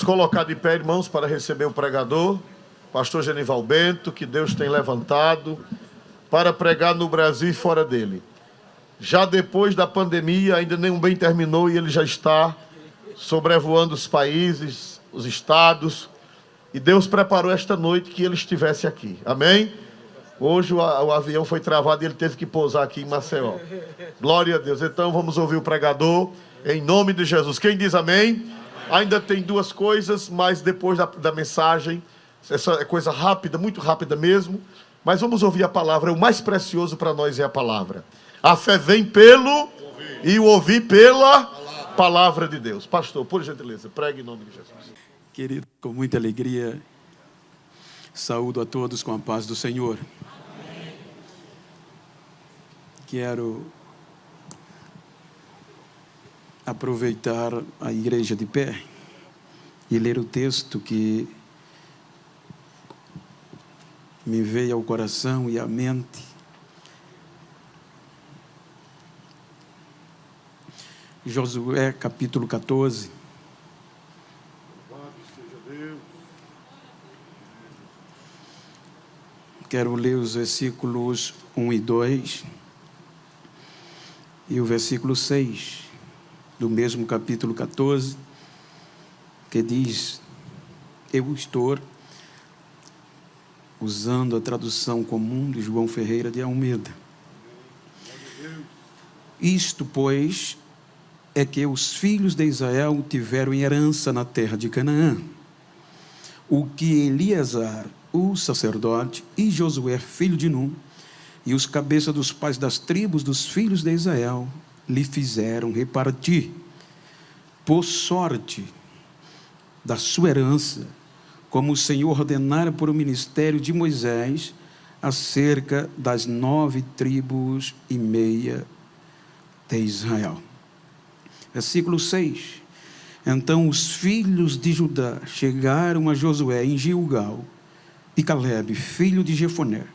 colocar de pé, irmãos, para receber o pregador, pastor Genival Bento, que Deus tem levantado para pregar no Brasil e fora dele. Já depois da pandemia, ainda nenhum bem terminou e ele já está sobrevoando os países, os estados, e Deus preparou esta noite que ele estivesse aqui. Amém? Hoje o avião foi travado e ele teve que pousar aqui em Maceió. Glória a Deus. Então vamos ouvir o pregador em nome de Jesus. Quem diz amém? Ainda tem duas coisas, mas depois da mensagem, essa é coisa rápida, muito rápida mesmo, mas vamos ouvir a palavra. O mais precioso para nós é a palavra. A fé vem pelo e o ouvir pela palavra de Deus. Pastor, por gentileza, pregue em nome de Jesus. Querido, com muita alegria, saúdo a todos com a paz do Senhor. Amém. Quero aproveitar a igreja de pé e ler o texto que me veio ao coração e à mente. Josué, capítulo 14. Quero ler os versículos 1 e 2 e o versículo 6 do mesmo capítulo 14, que diz: eu estou usando a tradução comum de João Ferreira de Almeida. Isto, pois, é que os filhos de Israel tiveram em herança na terra de Canaã, o que Eleazar, o sacerdote, e Josué, filho de Num, e os cabeças dos pais das tribos dos filhos de Israel, lhe fizeram repartir, por sorte da sua herança, como o Senhor ordenara por o ministério de Moisés, acerca das 9 tribos e meia de Israel. Versículo 6. Então os filhos de Judá chegaram a Josué em Gilgal, e Calebe, filho de Jefoné,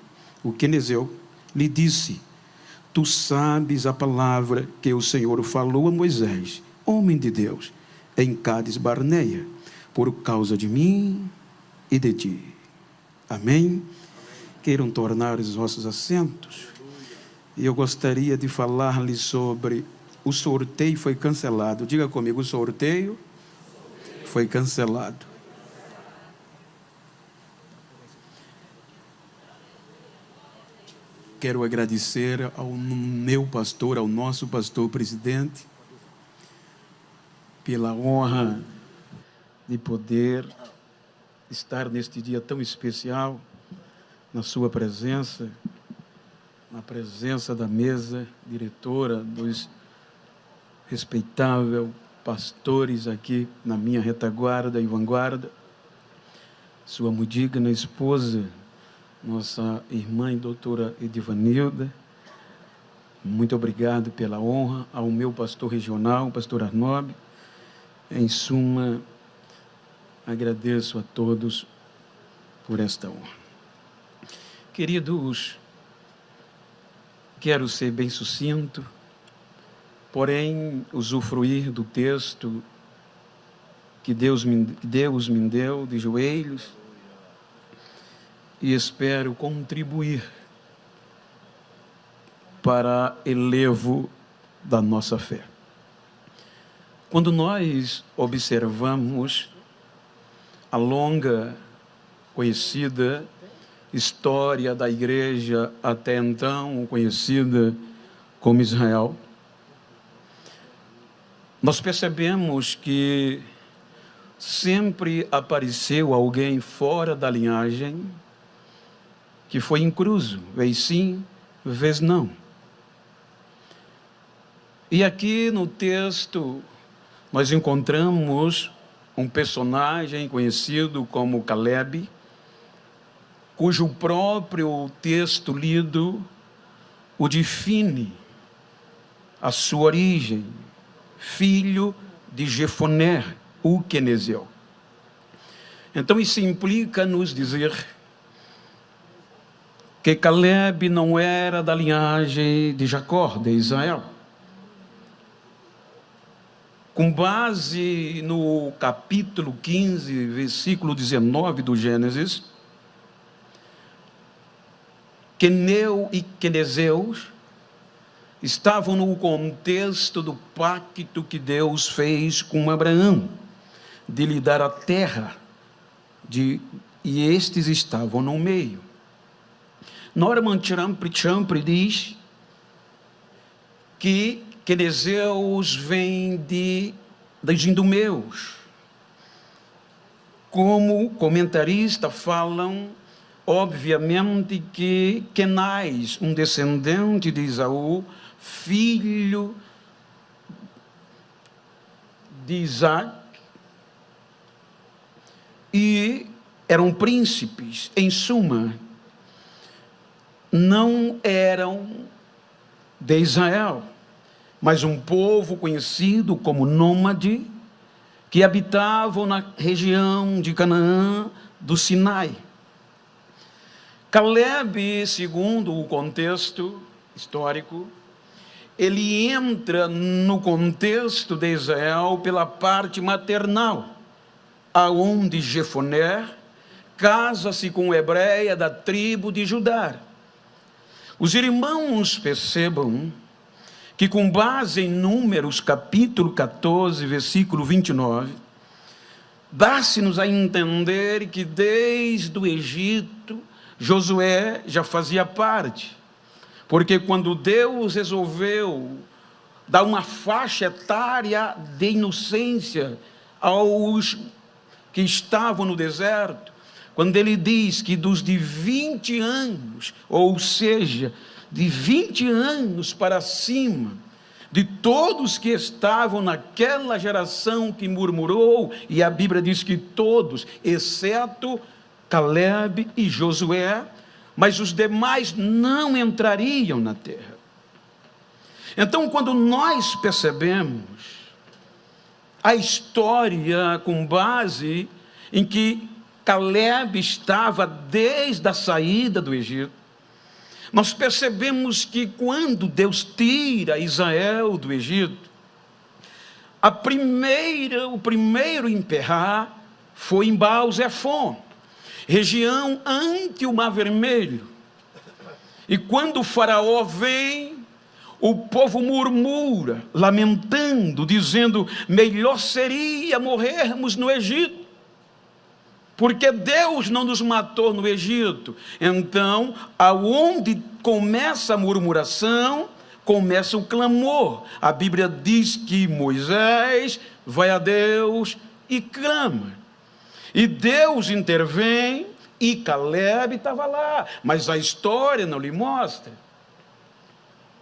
o quenezeu, lhe disse: tu sabes a palavra que o Senhor falou a Moisés, homem de Deus, em Cádiz Barneia, por causa de mim e de ti. Amém? Queiram tornar os vossos assentos. E eu gostaria de falar-lhes sobre o sorteio foi cancelado. Diga comigo, o sorteio foi cancelado. Quero agradecer ao meu pastor, ao nosso pastor presidente, pela honra de poder estar neste dia tão especial, na sua presença, na presença da mesa diretora, dos respeitáveis pastores aqui na minha retaguarda e vanguarda, sua muito digna esposa, nossa irmã e doutora Edivanilda. Muito obrigado pela honra ao meu pastor regional, pastor Arnob. Em suma, agradeço a todos por esta honra. Queridos, quero ser bem sucinto, porém usufruir do texto que Deus me deu de joelhos, e espero contribuir para elevo da nossa fé. Quando nós observamos a longa, conhecida história da igreja até então conhecida como Israel, nós percebemos que sempre apareceu alguém fora da linhagem que foi incluso, vez sim, vez não. E aqui no texto nós encontramos um personagem conhecido como Calebe, cujo próprio texto lido o define, a sua origem, filho de Jefoné, o quenezeu. Então isso implica nos dizer que Calebe não era da linhagem de Jacó, de Israel. com base no capítulo 15, versículo 19 do Gênesis, Queneu e Quenezeus estavam no contexto do pacto que Deus fez com Abraão, de lhe dar a terra, e estes estavam no meio. Norman Champre diz que Quenezeus vem dos idumeus. Como comentarista falam, obviamente, que Kenaz, um descendente de Esaú, filho de Isaac, e eram príncipes. Em suma, não eram de Israel, mas um povo conhecido como nômade, que habitavam na região de Canaã do Sinai. Caleb, segundo o contexto histórico, ele entra no contexto de Israel pela parte maternal, aonde Jefoné casa-se com hebreia da tribo de Judá. Os irmãos percebam que, com base em Números, capítulo 14, versículo 29, dá-se-nos a entender que desde o Egito, Josué já fazia parte, porque quando Deus resolveu dar uma faixa etária de inocência aos que estavam no deserto, quando ele diz que dos de 20 anos, ou seja, de 20 anos para cima, de todos que estavam naquela geração que murmurou, e a Bíblia diz que todos, exceto Caleb e Josué, mas os demais não entrariam na terra. Então, quando nós percebemos a história com base em que Caleb estava desde a saída do Egito, nós percebemos que quando Deus tira Israel do Egito, o primeiro emperrar foi em Baal-Zephon, região ante o Mar Vermelho. E quando o faraó vem, o povo murmura, lamentando, dizendo: melhor seria morrermos no Egito, porque Deus não nos matou no Egito. Então, aonde começa a murmuração, começa o clamor. A Bíblia diz que Moisés vai a Deus e clama. E Deus intervém, e Caleb estava lá, mas a história não lhe mostra.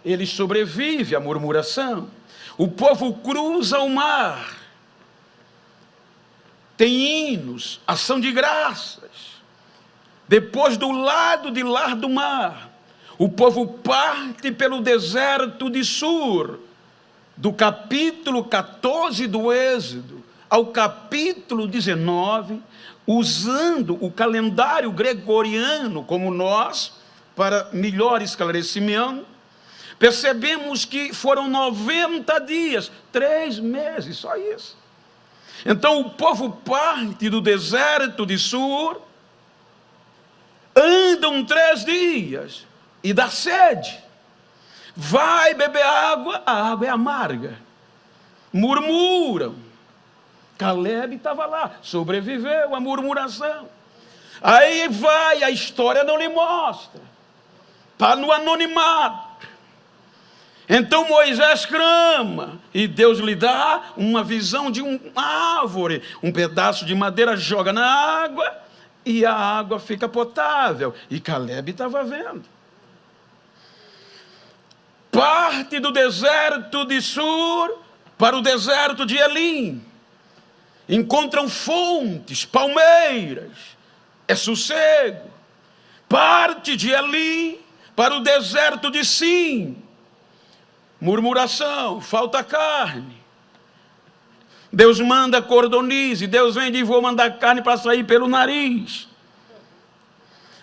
Ele sobrevive à murmuração. O povo cruza o mar, tem hinos, ação de graças. Depois, do lado de lá do mar, o povo parte pelo deserto de Sur, do capítulo 14 do Êxodo ao capítulo 19, usando o calendário gregoriano como nós, para melhor esclarecimento, percebemos que foram 90 dias, 3 meses, só isso. Então o povo parte do deserto de Sur, andam 3 dias e dá sede, vai beber água, a água é amarga, murmuram. Caleb estava lá, sobreviveu à murmuração. Aí vai, a história não lhe mostra, está no anonimato. Então Moisés clama, e Deus lhe dá uma visão de uma árvore, um pedaço de madeira, joga na água, e a água fica potável. E Caleb estava vendo. Parte do deserto de Sur para o deserto de Elim. Encontram fontes, palmeiras, é sossego. Parte de Elim para o deserto de Sim. Murmuração, falta carne. Deus manda cordonize, Deus vem e diz: vou mandar carne para sair pelo nariz.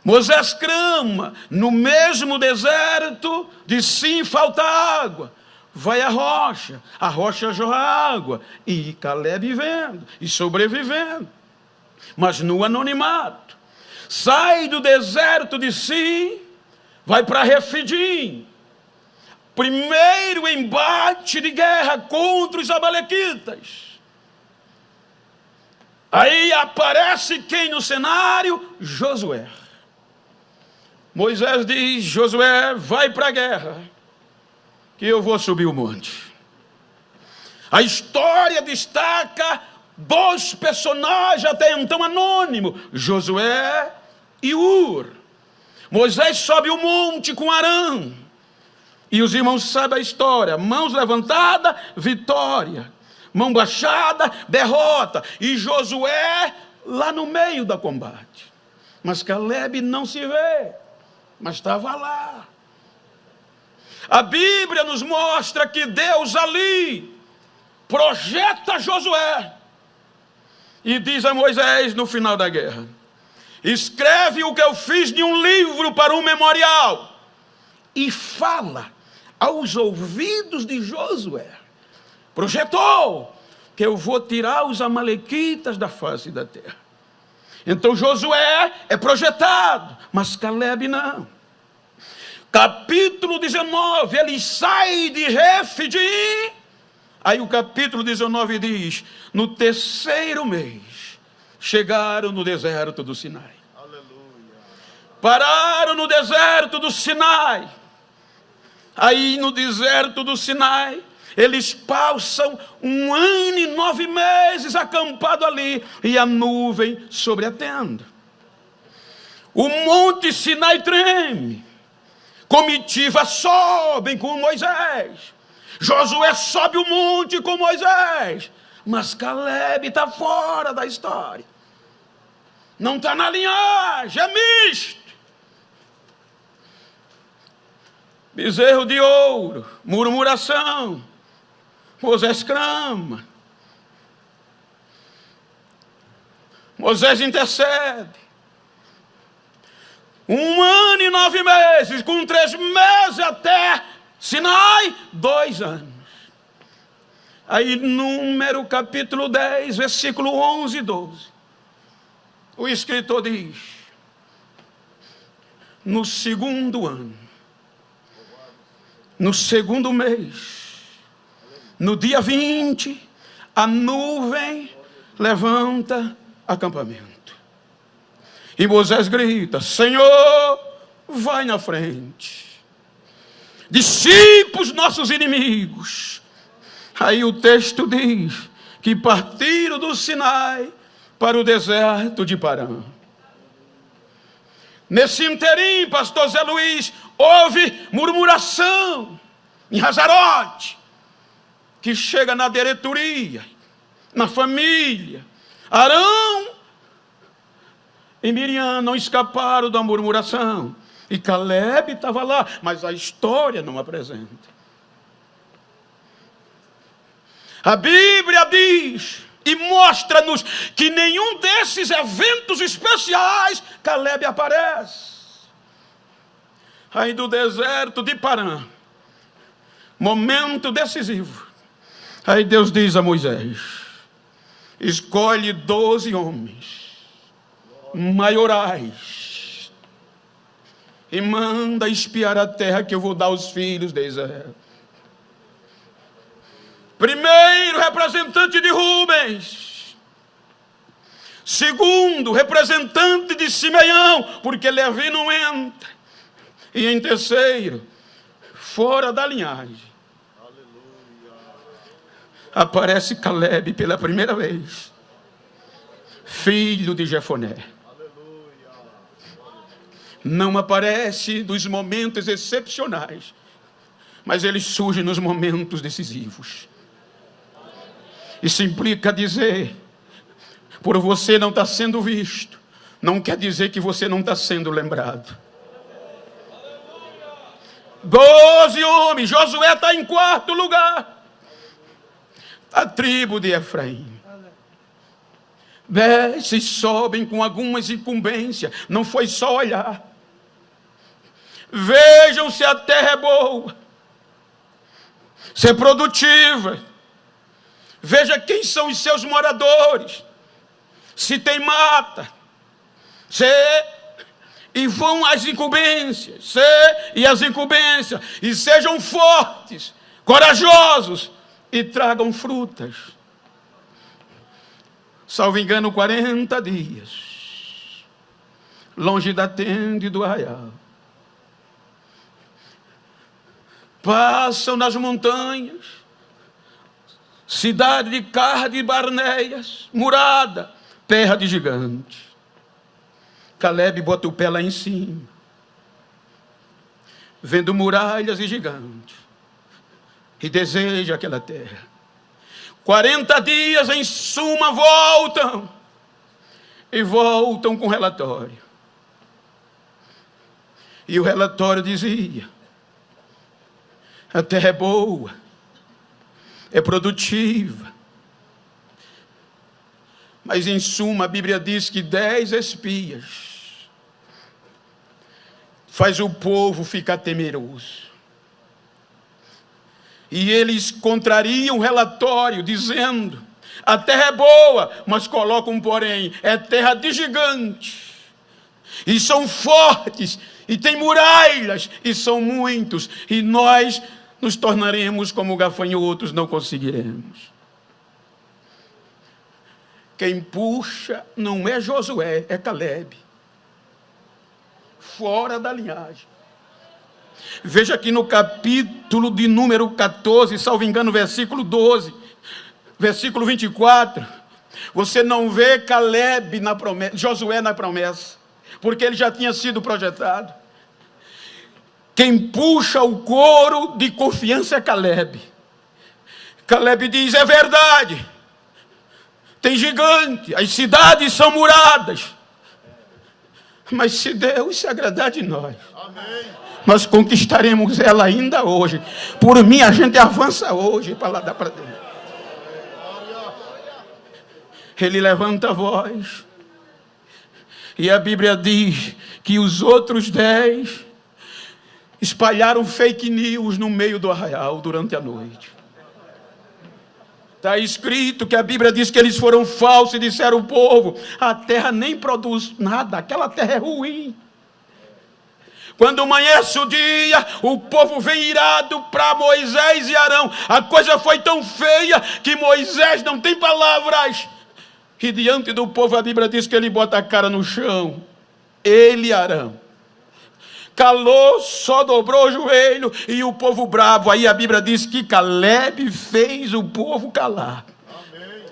Moisés clama, no mesmo deserto de Sim falta água. vai à rocha jorra água, e Caleb vendo e sobrevivendo, mas no anonimato. Sai do deserto de Si, vai para Refidim, primeiro embate de guerra contra os amalequitas. Aí aparece quem no cenário? Josué. Moisés diz: Josué, vai para a guerra, que eu vou subir o monte. A história destaca dois personagens até então anônimos, Josué e Ur. Moisés sobe o monte com Arão, e os irmãos sabem a história: mãos levantadas, vitória; mão baixada, derrota. E Josué lá no meio do combate. Mas Caleb não se vê, mas estava lá. A Bíblia nos mostra que Deus ali projeta Josué e diz a Moisés no final da guerra: escreve o que eu fiz em um livro para um memorial, e fala aos ouvidos de Josué. Projetou que eu vou tirar os amalequitas da face da terra. Então Josué é projetado, mas Caleb não. Capítulo 19, ele sai de Refidim. Aí o capítulo 19 diz: no terceiro mês, chegaram no deserto do Sinai. Aleluia. Pararam no deserto do Sinai. Aí no deserto do Sinai, eles passam 1 ano e 9 meses acampado ali, e a nuvem sobre a tenda. O monte Sinai treme. Comitiva sobem com Moisés. Josué sobe o monte com Moisés. Mas Caleb está fora da história. Não está na linhagem, é misto. Bezerro de ouro, murmuração. Moisés clama. Moisés intercede. 1 ano e 9 meses, com 3 meses até Sinai, 2 anos. Aí Número capítulo 10, versículo 11 e 12. O escritor diz: no 2º ano, no 2º mês, no dia 20, a nuvem levanta acampamento. E Moisés grita: Senhor, vai na frente, dissipa os nossos inimigos. Aí o texto diz que partiram do Sinai para o deserto de Parã. Nesse interim, pastor Zé Luiz, houve murmuração em Hazarote, que chega na diretoria, na família. Arão e Miriam não escaparam da murmuração, e Caleb estava lá, mas a história não apresenta. A Bíblia diz e mostra-nos que nenhum desses eventos especiais Caleb aparece. Aí do deserto de Parã, momento decisivo, aí Deus diz a Moisés: escolhe 12 homens maiorais e manda espiar a terra que eu vou dar aos filhos de Israel. Primeiro, representante de Rubens. Segundo, representante de Simeão, porque Levi não entra. E em terceiro, fora da linhagem, aparece Caleb pela primeira vez, filho de Jefoné. Não aparece nos momentos excepcionais, mas ele surge nos momentos decisivos. Isso implica dizer: por você não estar sendo visto, não quer dizer que você não está sendo lembrado. 12 homens, Josué está em 4º lugar, a tribo de Efraim. Desce e sobem com algumas incumbências, não foi só olhar. Vejam se a terra é boa. ser produtiva. Veja quem são os seus moradores. Se tem mata, e vão às incumbências, e sejam fortes, corajosos, e tragam frutas. Salvo engano, 40 dias, longe da tenda e do arraial. Passam nas montanhas, cidade de Carde e Barneias, murada, terra de gigante. Calebe bota o pé lá em cima, vendo muralhas e gigantes, e deseja aquela terra. 40 dias em suma voltam, e voltam com relatório. E o relatório dizia: a terra é boa, é produtiva, mas em suma a Bíblia diz que 10 espias faz o povo ficar temeroso. E eles contrariam o relatório, dizendo: a terra é boa, mas colocam porém, é terra de gigante, e são fortes, e tem muralhas, e são muitos, e nós nos tornaremos como gafanhotos, não conseguiremos. Quem puxa não é Josué, é Calebe, fora da linhagem. Veja aqui no capítulo de número 14, salvo engano, versículo 12, versículo 24, você não vê Calebe na promessa, Josué na promessa, porque ele já tinha sido projetado. Quem puxa o coro de confiança é Calebe. Calebe diz: é verdade, tem gigante, as cidades são muradas, mas se Deus se agradar de nós, amém, nós conquistaremos ela ainda hoje. Por mim, a gente avança hoje para lá dar para dentro. Ele levanta a voz, e a Bíblia diz que os outros 10 espalharam fake news no meio do arraial durante a noite. Está escrito que a Bíblia diz que eles foram falsos e disseram ao povo: a terra nem produz nada, aquela terra é ruim. Quando amanhece o dia, o povo vem irado para Moisés e Arão. A coisa foi tão feia que Moisés não tem palavras. E diante do povo, a Bíblia diz que ele bota a cara no chão. Ele e Arão. Calou, só dobrou o joelho, e o povo bravo. Aí a Bíblia diz que Calebe fez o povo calar. Amém.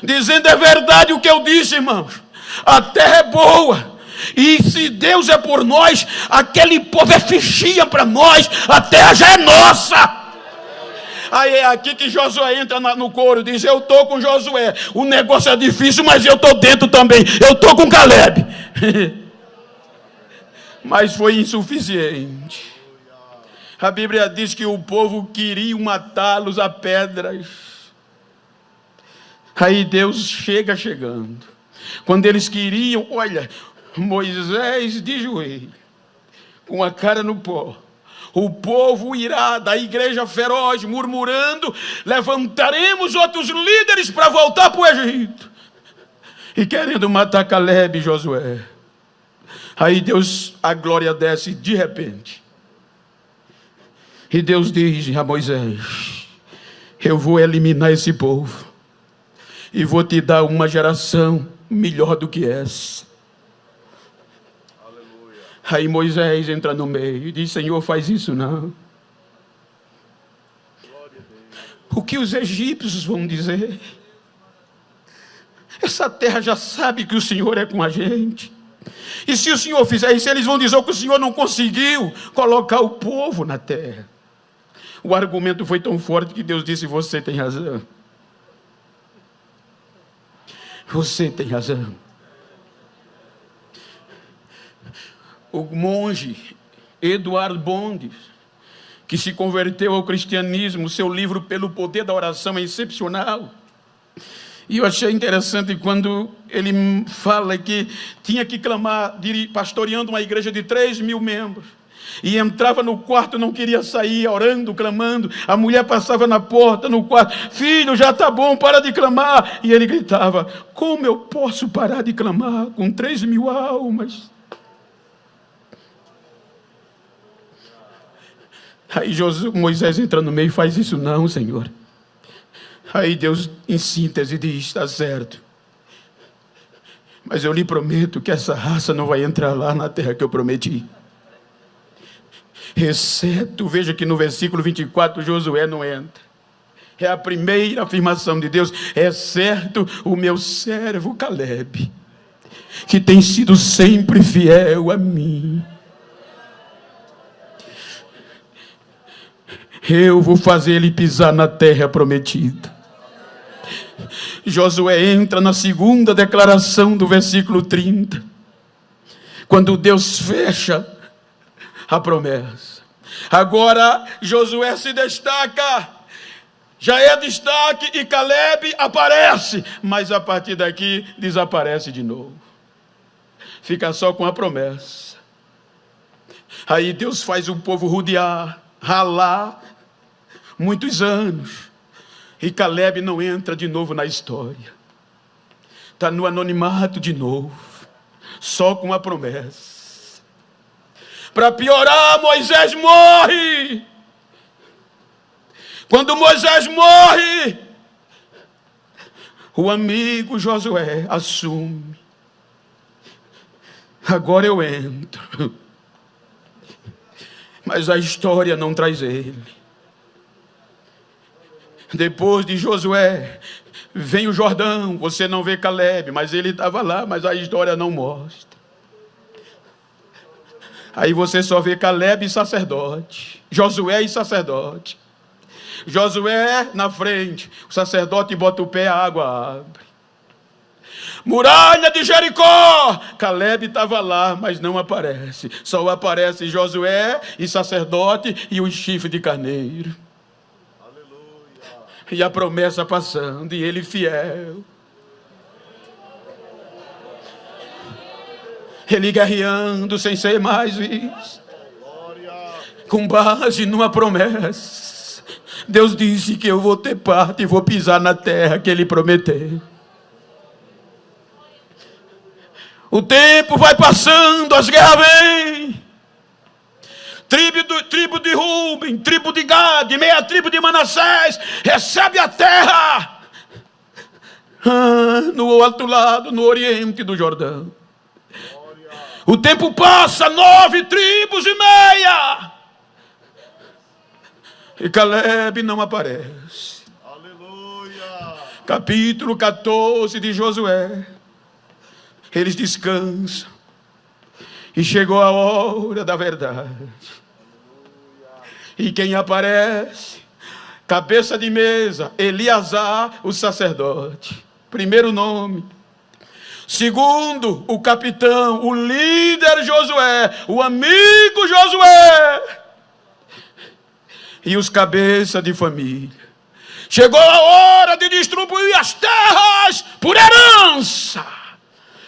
Dizendo: é verdade o que eu disse, irmãos. A terra é boa. E se Deus é por nós, aquele povo é fichinha para nós, a terra já é nossa. Aí é aqui que Josué entra no coro e diz: eu estou com Josué, o negócio é difícil, mas eu estou dentro também, eu estou com Calebe. Mas foi insuficiente. A Bíblia diz que o povo queria matá-los a pedras. Aí Deus chegando. Quando eles queriam, olha, Moisés de joelho, com a cara no pó, o povo irado, a igreja feroz, murmurando: levantaremos outros líderes para voltar para o Egito, e querendo matar Calebe e Josué. Aí Deus, a glória desce de repente, e Deus diz a Moisés: eu vou eliminar esse povo, e vou te dar uma geração melhor do que essa. Aí Moisés entra no meio e diz: Senhor, faz isso não. O que os egípcios vão dizer? Essa terra já sabe que o Senhor é com a gente. E se o Senhor fizer isso, eles vão dizer que o Senhor não conseguiu colocar o povo na terra. O argumento foi tão forte que Deus disse: você tem razão. Você tem razão. O monge Eduardo Bondes, que se converteu ao cristianismo, seu livro Pelo Poder da Oração é excepcional. E eu achei interessante quando ele fala que tinha que clamar, pastoreando uma igreja de 3.000 membros. E entrava no quarto, não queria sair, orando, clamando. A mulher passava na porta, no quarto: filho, já está bom, para de clamar. E ele gritava: como eu posso parar de clamar com 3.000 almas? Aí Moisés entra no meio e faz: isso não, Senhor. Aí Deus, em síntese, diz: está certo, mas eu lhe prometo que essa raça não vai entrar lá na terra que eu prometi. Exceto, veja que no versículo 24, Josué não entra. É a primeira afirmação de Deus: exceto o meu servo Calebe, que tem sido sempre fiel a mim. Eu vou fazer ele pisar na terra prometida. Josué entra na segunda declaração do versículo 30, quando Deus fecha a promessa. Agora Josué se destaca, já é destaque, e Calebe aparece, mas a partir daqui desaparece de novo. Fica só com a promessa. Aí Deus faz o povo rodear, ralar muitos anos, e Calebe não entra de novo na história. Está no anonimato de novo, só com a promessa. Para piorar, Moisés morre. Quando Moisés morre, o amigo Josué assume: agora eu entro. Mas a história não traz ele. Depois de Josué, vem o Jordão. Você não vê Calebe, mas ele estava lá, mas a história não mostra. Aí você só vê Calebe e sacerdote, Josué e sacerdote. Josué na frente, o sacerdote bota o pé, a água abre. Muralha de Jericó, Calebe estava lá, mas não aparece. Só aparece Josué e sacerdote e o chifre de carneiro. Aleluia. E a promessa passando, e ele fiel. Ele guerreando sem ser mais visto, com base numa promessa. Deus disse que eu vou ter parte e vou pisar na terra que ele prometeu. O tempo vai passando, as guerras vêm. Tribo de Rúben, tribo de Gade, meia tribo de Manassés recebe a terra no outro lado, no oriente do Jordão. O tempo passa, 9 tribos e meia. E Calebe não aparece. Aleluia. Capítulo 14 de Josué. Eles descansam. E chegou a hora da verdade. E quem aparece? Cabeça de mesa, Eleazar, o sacerdote. Primeiro nome. Segundo, o capitão, o líder Josué, o amigo Josué. E os cabeças de família. Chegou a hora de distribuir as terras por herança.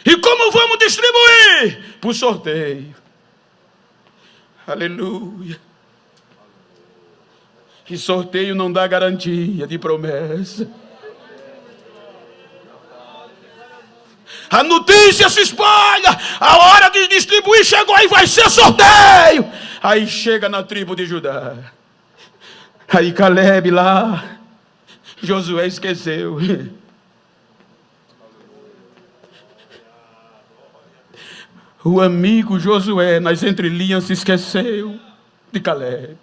E como vamos distribuir? Por sorteio. Aleluia. E sorteio não dá garantia de promessa. A notícia se espalha, a hora de distribuir chegou, aí vai ser sorteio. Aí chega na tribo de Judá. Aí Calebe lá, Josué esqueceu. O amigo Josué, nas entrelinhas, se esqueceu de Calebe.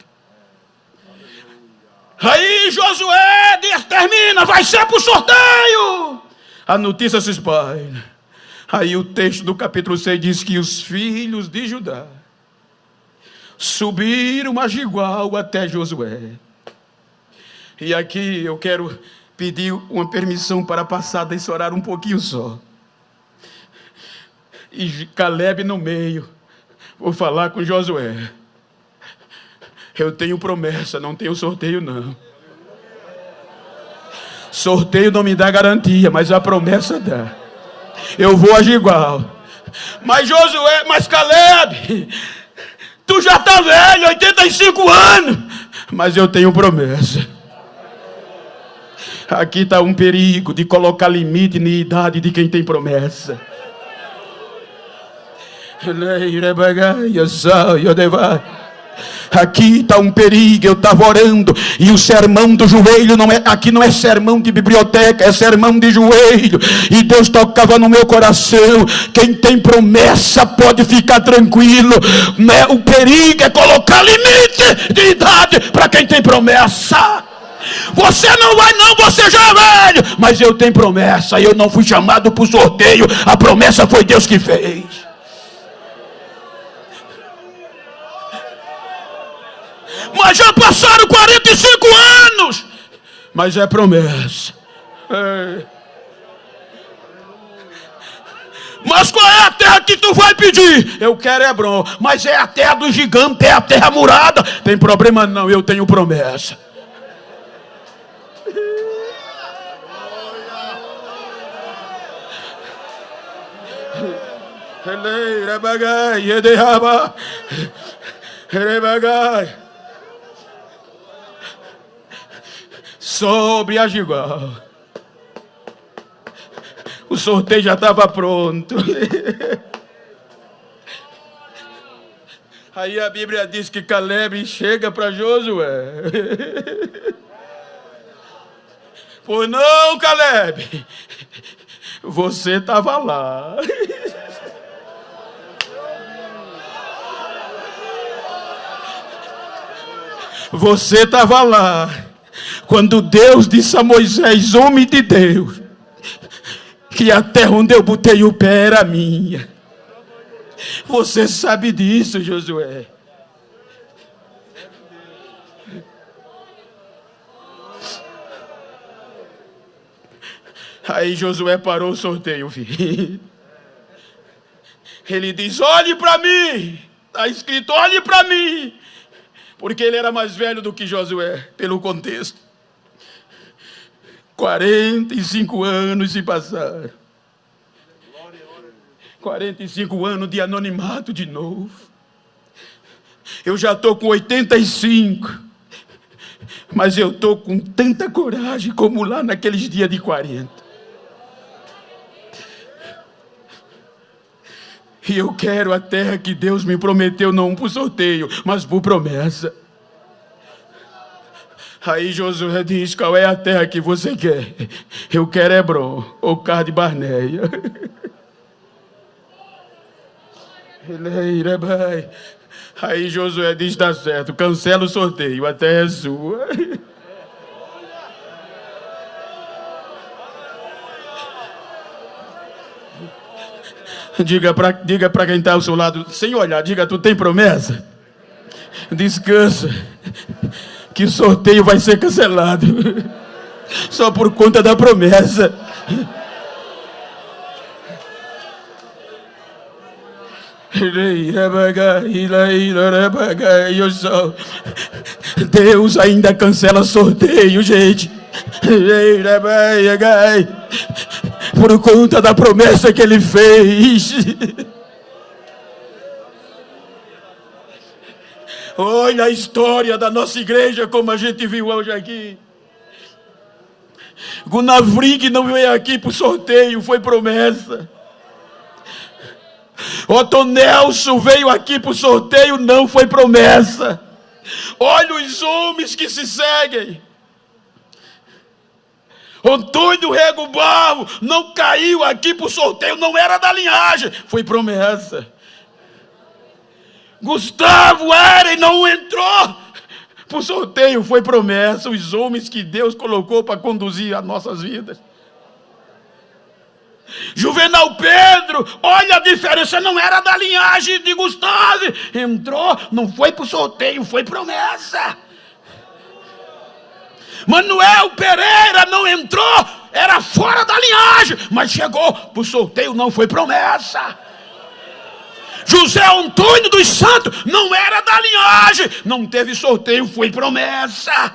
Aí Josué termina, vai ser para o sorteio. A notícia se espalha. Aí o texto do capítulo 6 diz que os filhos de Judá subiram a Gilgal até Josué. E aqui eu quero pedir uma permissão para passar desse horário um pouquinho só. E Calebe no meio. Vou falar com Josué. Eu tenho promessa, não tenho sorteio não. Sorteio não me dá garantia, mas a promessa dá. Eu vou agir igual. Mas Josué, mas Calebe, Tu já está velho, 85 anos, mas eu tenho promessa. Aqui está um perigo de colocar limite na idade de quem tem promessa. Aqui está um perigo. Eu estava orando e o sermão do joelho aqui não é sermão de biblioteca, é sermão de joelho. E Deus tocava no meu coração: quem tem promessa pode ficar tranquilo, né? O perigo é colocar limite de idade para quem tem promessa. Você não vai não, você já é velho, mas eu tenho promessa. Eu não fui chamado por sorteio, a promessa foi Deus que fez. Mas já passaram 45 anos, mas é promessa. Mas qual é a terra que tu vai pedir? Eu quero Hebron, mas é a terra do gigante, é a terra murada. Tem problema não, eu tenho promessa. Sobre a Gilgal. O sorteio já estava pronto. Aí a Bíblia diz que Caleb chega para Josué. Pois não, Caleb, você estava lá. Você estava lá quando Deus disse a Moisés, homem de Deus, que a terra onde eu botei o pé era minha. Você sabe disso, Josué. Aí Josué parou o sorteio, filho. Ele diz, olhe para mim. Está escrito, olhe para mim. Porque ele era mais velho do que Josué, pelo contexto. 45 anos se passaram. 45 anos de anonimato de novo. Eu já estou com 85. Mas eu estou com tanta coragem como lá naqueles dias de 40. E eu quero a terra que Deus me prometeu, não por sorteio, mas por promessa. Aí Josué diz, qual é a terra que você quer? Eu quero Hebron, ou Cade Barneia. Aí Josué diz, tá certo, cancela o sorteio, a terra é sua. Diga para quem está ao seu lado, sem olhar, diga, tu tem promessa? Descansa, que o sorteio vai ser cancelado, só por conta da promessa. Deus ainda cancela sorteio, gente. Por conta da promessa que Ele fez. Olha a história da nossa igreja, como a gente viu hoje aqui. Gunavrig não veio aqui por sorteio, foi promessa. Otto Nelson veio aqui por sorteio, não foi promessa. Olha os homens que se seguem. Antônio Rego Barro não caiu aqui por sorteio, não era da linhagem, foi promessa. Gustavo Eren não entrou por sorteio, foi promessa. Os homens que Deus colocou para conduzir as nossas vidas. Juvenal Pedro, olha a diferença, não era da linhagem de Gustavo, entrou, não foi por sorteio, foi promessa. Manuel Pereira não entrou, era fora da linhagem, mas chegou por sorteio, não foi promessa. José Antônio dos Santos não era da linhagem, não teve sorteio, foi promessa.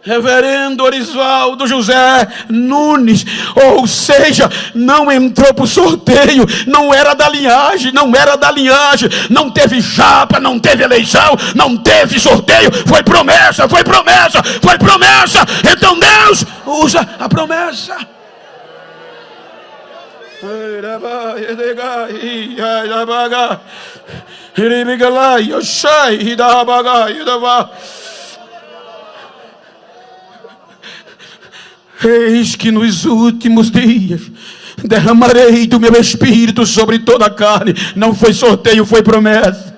Reverendo Orisvaldo José Nunes, ou seja, não entrou para o sorteio, não era da linhagem, não teve chapa, não teve eleição, não teve sorteio, foi promessa. Então Deus usa a promessa. Eis que nos últimos dias derramarei do meu espírito sobre toda a carne. Não foi sorteio, foi promessa.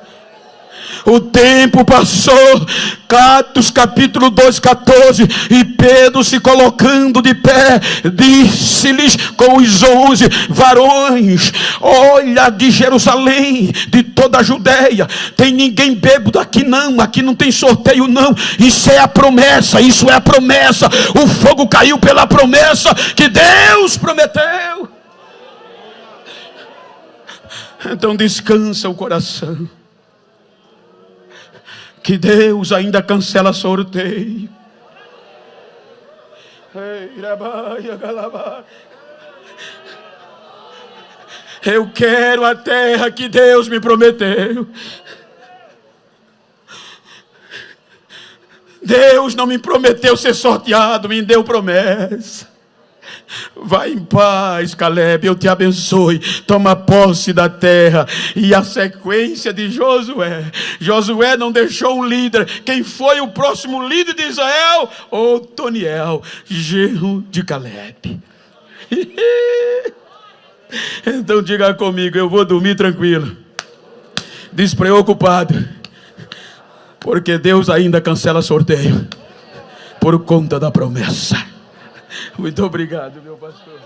O tempo passou, Atos capítulo 2, 14, e Pedro, se colocando de pé, disse-lhes com os 11 varões: olha, de Jerusalém, de toda a Judeia, tem ninguém bêbado aqui não tem sorteio não, isso é a promessa, o fogo caiu pela promessa que Deus prometeu. Então descansa o coração, que Deus ainda cancela sorteio. Eu quero a terra que Deus me prometeu. Deus não me prometeu ser sorteado, me deu promessa. Vai em paz, Caleb, eu te abençoe. Toma posse da terra. E a sequência de Josué não deixou um líder. Quem foi o próximo líder de Israel? Otoniel, genro de Caleb. Então diga comigo, eu vou dormir tranquilo, despreocupado, porque Deus ainda cancela sorteio por conta da promessa. Muito obrigado, meu pastor.